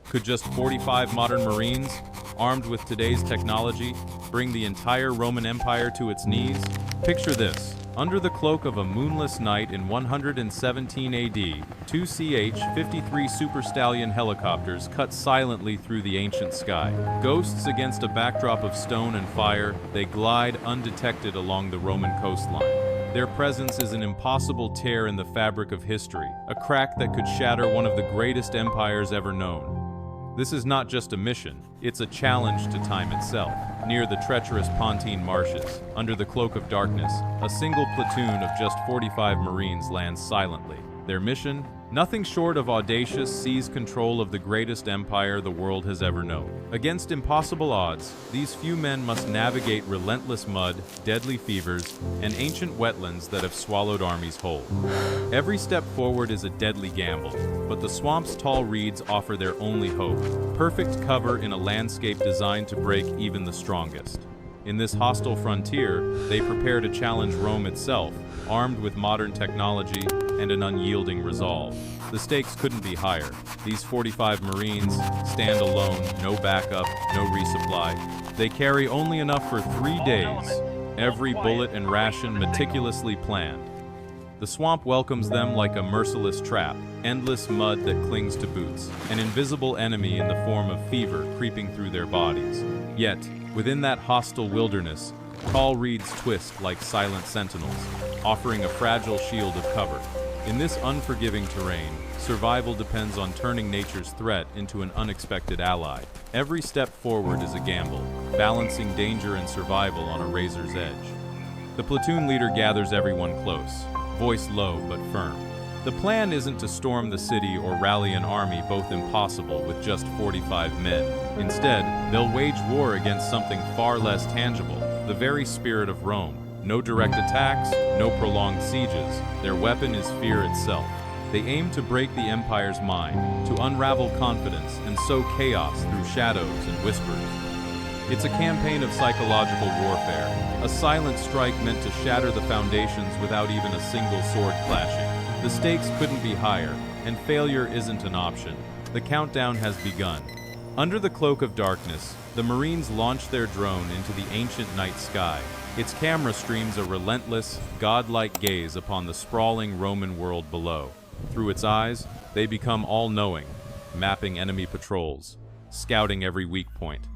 Could just 45 modern Marines, armed with today's technology, bring the entire Roman Empire to its knees? Picture this. Under the cloak of a moonless night in 117 AD, two CH53 Super Stallion helicopters cut silently through the ancient sky. Ghosts against a backdrop of stone and fire, they glide undetected along the Roman coastline. Their presence is an impossible tear in the fabric of history, a crack that could shatter one of the greatest empires ever known. This is not just a mission, it's a challenge to time itself. Near the treacherous Pontine Marshes, under the cloak of darkness, a single platoon of just 45 Marines lands silently. Their mission? Nothing short of audacious, seize control of the greatest empire the world has ever known. Against impossible odds, these few men must navigate relentless mud, deadly fevers, and ancient wetlands that have swallowed armies whole. Every step forward is a deadly gamble, but the swamp's tall reeds offer their only hope. Perfect cover in a landscape designed to break even the strongest. In this hostile frontier, they prepare to challenge Rome itself, armed with modern technology and an unyielding resolve. The stakes couldn't be higher. These 45 Marines stand alone, no backup, no resupply. They carry only enough for 3 days, every bullet and ration meticulously planned. The swamp welcomes them like a merciless trap, endless mud that clings to boots, an invisible enemy in the form of fever creeping through their bodies. Yet, within that hostile wilderness, tall reeds twist like silent sentinels, offering a fragile shield of cover. In this unforgiving terrain, survival depends on turning nature's threat into an unexpected ally. Every step forward is a gamble, balancing danger and survival on a razor's edge. The platoon leader gathers everyone close, voice low but firm. The plan isn't to storm the city or rally an army, both impossible with just 45 men. Instead, they'll wage war against something far less tangible, the very spirit of Rome. No direct attacks, no prolonged sieges. Their weapon is fear itself. They aim to break the empire's mind, to unravel confidence and sow chaos through shadows and whispers. It's a campaign of psychological warfare, a silent strike meant to shatter the foundations without even a single sword clashing. The stakes couldn't be higher, and failure isn't an option. The countdown has begun. Under the cloak of darkness, the Marines launch their drone into the ancient night sky. Its camera streams a relentless, godlike gaze upon the sprawling Roman world below. Through its eyes, they become all-knowing, mapping enemy patrols, scouting every weak point.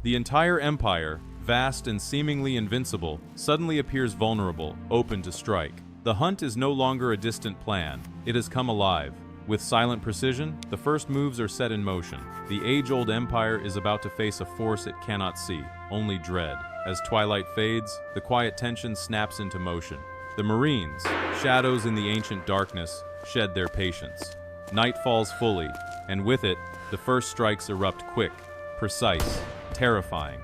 The entire empire, vast and seemingly invincible, suddenly appears vulnerable, open to strike. The hunt is no longer a distant plan. It has come alive. With silent precision, the first moves are set in motion. The age-old empire is about to face a force it cannot see, only dread. As twilight fades, the quiet tension snaps into motion. The Marines, shadows in the ancient darkness, shed their patience. Night falls fully, and with it, the first strikes erupt quick, precise, terrifying.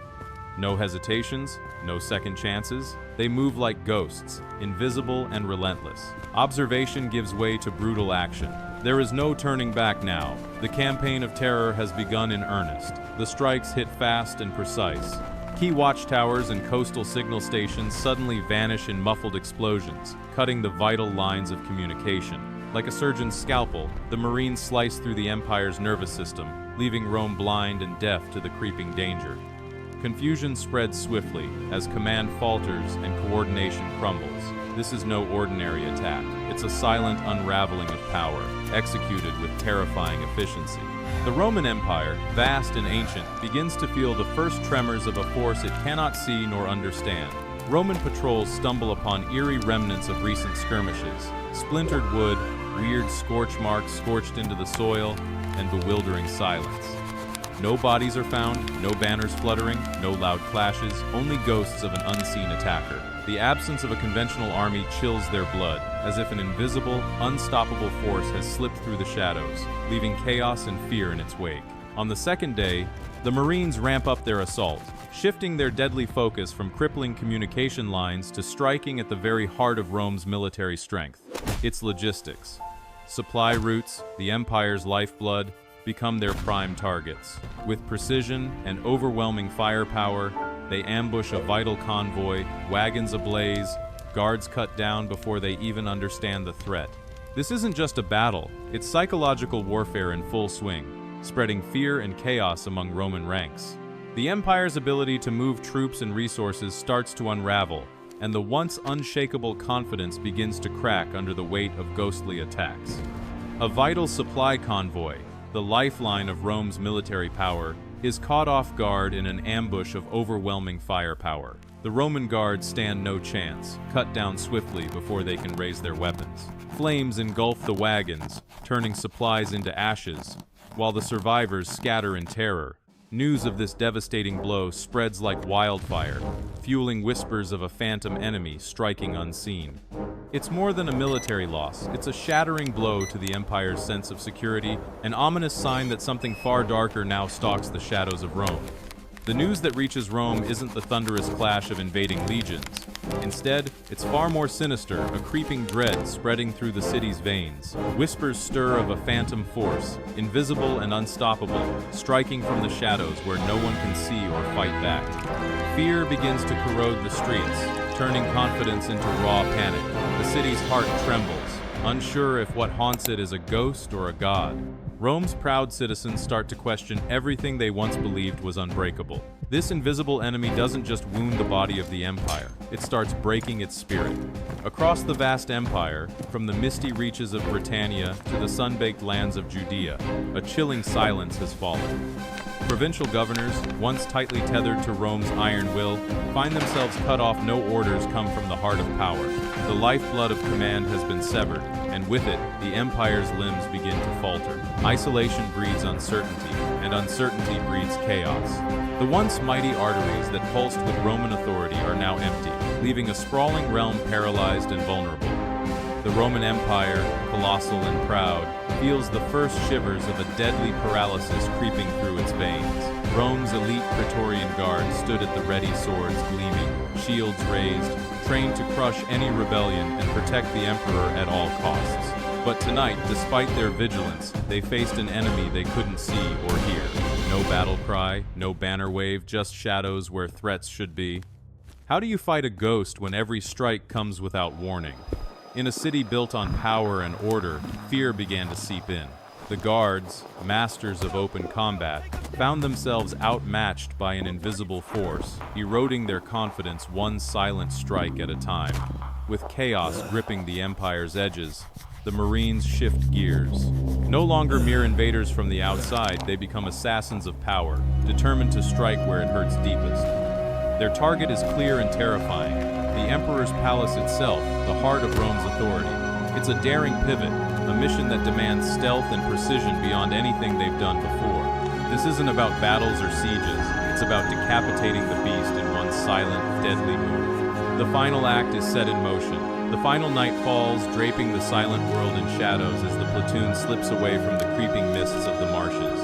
No hesitations, no second chances. They move like ghosts, invisible and relentless. Observation gives way to brutal action. There is no turning back now. The campaign of terror has begun in earnest. The strikes hit fast and precise. Key watchtowers and coastal signal stations suddenly vanish in muffled explosions, cutting the vital lines of communication. Like a surgeon's scalpel, the Marines slice through the Empire's nervous system, leaving Rome blind and deaf to the creeping danger. Confusion spreads swiftly as command falters and coordination crumbles. This is no ordinary attack. It's a silent unraveling of power, executed with terrifying efficiency. The Roman Empire, vast and ancient, begins to feel the first tremors of a force it cannot see nor understand. Roman patrols stumble upon eerie remnants of recent skirmishes, splintered wood, weird scorch marks scorched into the soil, and bewildering silence. No bodies are found, no banners fluttering, no loud clashes, only ghosts of an unseen attacker. The absence of a conventional army chills their blood, as if an invisible, unstoppable force has slipped through the shadows, leaving chaos and fear in its wake. On the second day, the Marines ramp up their assault, shifting their deadly focus from crippling communication lines to striking at the very heart of Rome's military strength, its logistics. Supply routes, the Empire's lifeblood, become their prime targets. With precision and overwhelming firepower, they ambush a vital convoy, wagons ablaze, guards cut down before they even understand the threat. This isn't just a battle, it's psychological warfare in full swing. spreading fear and chaos among Roman ranks. The empire's ability to move troops and resources starts to unravel, and the once unshakable confidence begins to crack under the weight of ghostly attacks. A vital supply convoy, the lifeline of Rome's military power, is caught off guard in an ambush of overwhelming firepower. The Roman guards stand no chance, cut down swiftly before they can raise their weapons. Flames engulf the wagons, turning supplies into ashes, while the survivors scatter in terror. News of this devastating blow spreads like wildfire, fueling whispers of a phantom enemy striking unseen. It's more than a military loss, it's a shattering blow to the Empire's sense of security, an ominous sign that something far darker now stalks the shadows of Rome. The news that reaches Rome isn't the thunderous clash of invading legions. Instead, it's far more sinister, a creeping dread spreading through the city's veins. Whispers stir of a phantom force, invisible and unstoppable, striking from the shadows where no one can see or fight back. Fear begins to corrode the streets, turning confidence into raw panic. The city's heart trembles, unsure if what haunts it is a ghost or a god. Rome's proud citizens start to question everything they once believed was unbreakable. This invisible enemy doesn't just wound the body of the empire, it starts breaking its spirit. Across the vast empire, from the misty reaches of Britannia to the sun-baked lands of Judea, a chilling silence has fallen. Provincial governors, once tightly tethered to Rome's iron will, find themselves cut off. No orders come from the heart of power. The lifeblood of command has been severed, and with it, the empire's limbs begin to falter. Isolation breeds uncertainty, and uncertainty breeds chaos. The once mighty arteries that pulsed with Roman authority are now empty, leaving a sprawling realm paralyzed and vulnerable. The Roman Empire, colossal and proud, feels the first shivers of a deadly paralysis creeping through its veins. Rome's elite Praetorian Guard stood at the ready, swords gleaming, shields raised, trained to crush any rebellion and protect the emperor at all costs. But tonight, despite their vigilance, they faced an enemy they couldn't see or hear. No battle cry, no banner wave, just shadows where threats should be. How do you fight a ghost when every strike comes without warning? In a city built on power and order, fear began to seep in. The guards, masters of open combat, found themselves outmatched by an invisible force, eroding their confidence one silent strike at a time. With chaos gripping the empire's edges, the Marines shift gears. No longer mere invaders from the outside, they become assassins of power, determined to strike where it hurts deepest. Their target is clear and terrifying: the Emperor's palace itself, the heart of Rome's authority. It's a daring pivot, a mission that demands stealth and precision beyond anything they've done before. This isn't about battles or sieges, it's about decapitating the beast in one silent, deadly move. The final act is set in motion. The final night falls, draping the silent world in shadows as the platoon slips away from the creeping mists of the marshes.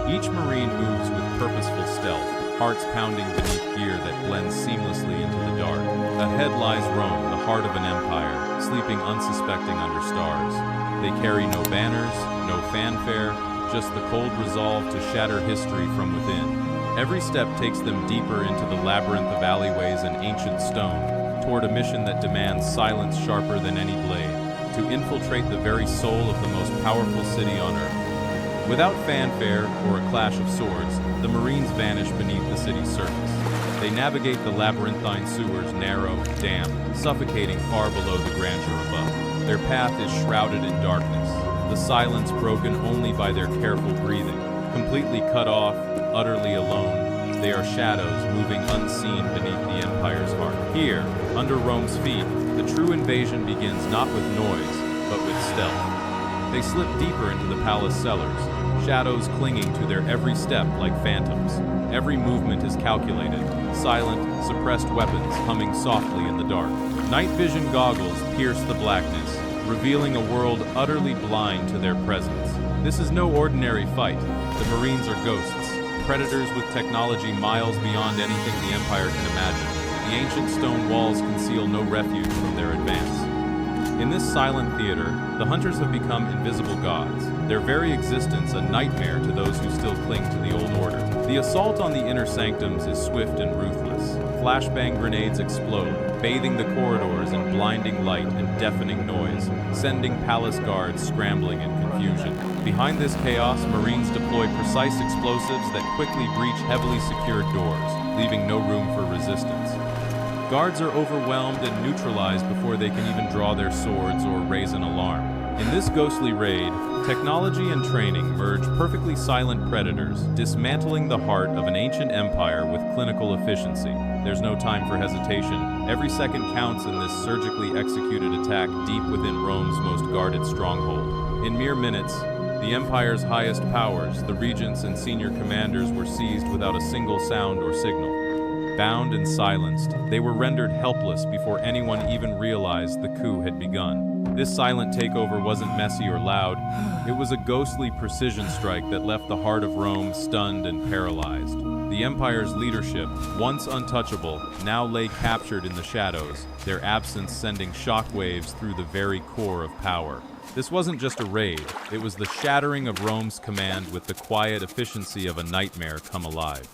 Each Marine moves with purposeful stealth, hearts pounding beneath gear that blends seamlessly into the dark. Ahead lies Rome, the heart of an empire, sleeping unsuspecting under stars. They carry no banners, no fanfare, just the cold resolve to shatter history from within. Every step takes them deeper into the labyrinth of alleyways and ancient stone, toward a mission that demands silence sharper than any blade, to infiltrate the very soul of the most powerful city on earth. Without fanfare or a clash of swords, the Marines vanish beneath the city's surface. They navigate the labyrinthine sewers, narrow, damp, suffocating far below the grandeur above. Their path is shrouded in darkness, the silence broken only by their careful breathing. Completely cut off, utterly alone, they are shadows moving unseen beneath the empire's heart. Here, under Rome's feet, the true invasion begins not with noise, but with stealth. They slip deeper into the palace cellars, shadows clinging to their every step like phantoms. Every movement is calculated, silent, suppressed weapons humming softly in the dark. Night vision goggles pierce the blackness, revealing a world utterly blind to their presence. This is no ordinary fight. The Marines are ghosts, predators with technology miles beyond anything the Empire can imagine. The ancient stone walls conceal no refuge from their advance. In this silent theater, the hunters have become invisible gods, their very existence a nightmare to those who still cling to the old order. The assault on the inner sanctums is swift and ruthless. Flashbang grenades explode, bathing the corridors in blinding light and deafening noise, sending palace guards scrambling in confusion. Behind this chaos, Marines deploy precise explosives that quickly breach heavily secured doors, leaving no room for resistance. Guards are overwhelmed and neutralized before they can even draw their swords or raise an alarm. In this ghostly raid, technology and training merge perfectly silent predators, dismantling the heart of an ancient empire with clinical efficiency. There's no time for hesitation. Every second counts in this surgically executed attack deep within Rome's most guarded stronghold. In mere minutes, the empire's highest powers, the regents and senior commanders, were seized without a single sound or signal. Bound and silenced, they were rendered helpless before anyone even realized the coup had begun. This silent takeover wasn't messy or loud. It was a ghostly precision strike that left the heart of Rome stunned and paralyzed. The empire's leadership, once untouchable, now lay captured in the shadows, their absence sending shockwaves through the very core of power. This wasn't just a raid, it was the shattering of Rome's command with the quiet efficiency of a nightmare come alive.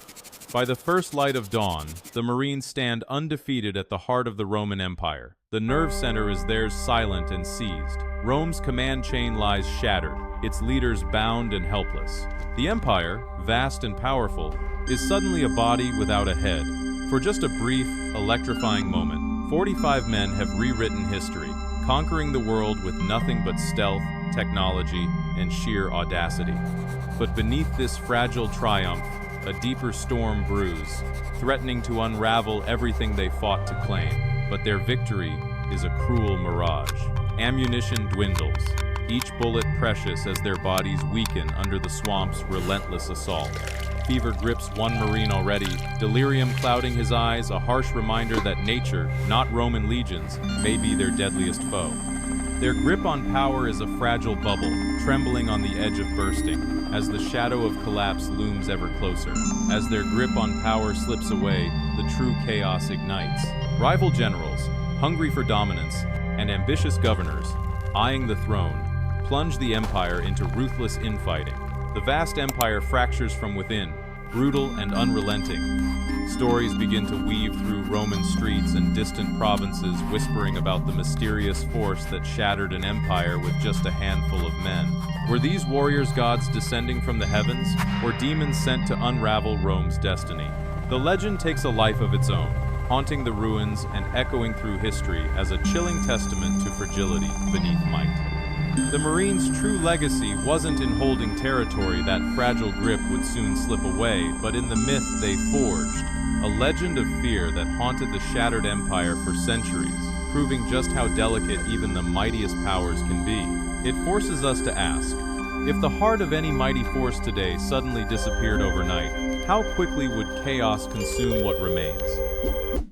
By the first light of dawn, the Marines stand undefeated at the heart of the Roman Empire. The nerve center is theirs, silent and seized. Rome's command chain lies shattered, its leaders bound and helpless. The empire, vast and powerful, is suddenly a body without a head. For just a brief, electrifying moment, 45 men have rewritten history, conquering the world with nothing but stealth, technology, and sheer audacity. But beneath this fragile triumph, a deeper storm brews, threatening to unravel everything they fought to claim. But their victory is a cruel mirage. Ammunition dwindles, each bullet precious as their bodies weaken under the swamp's relentless assault. Fever grips one Marine already, delirium clouding his eyes, a harsh reminder that nature, not Roman legions, may be their deadliest foe. Their grip on power is a fragile bubble, trembling on the edge of bursting, as the shadow of collapse looms ever closer. As their grip on power slips away, the true chaos ignites. Rival generals, hungry for dominance, and ambitious governors, eyeing the throne, plunge the empire into ruthless infighting. The vast empire fractures from within, brutal and unrelenting. Stories begin to weave through Roman streets and distant provinces, whispering about the mysterious force that shattered an empire with just a handful of men. Were these warriors gods descending from the heavens, or demons sent to unravel Rome's destiny? The legend takes a life of its own, haunting the ruins and echoing through history as a chilling testament to fragility beneath might. The Marines' true legacy wasn't in holding territory that fragile grip would soon slip away, but in the myth they forged, a legend of fear that haunted the shattered empire for centuries, proving just how delicate even the mightiest powers can be. It forces us to ask, if the heart of any mighty force today suddenly disappeared overnight, how quickly would chaos consume what remains?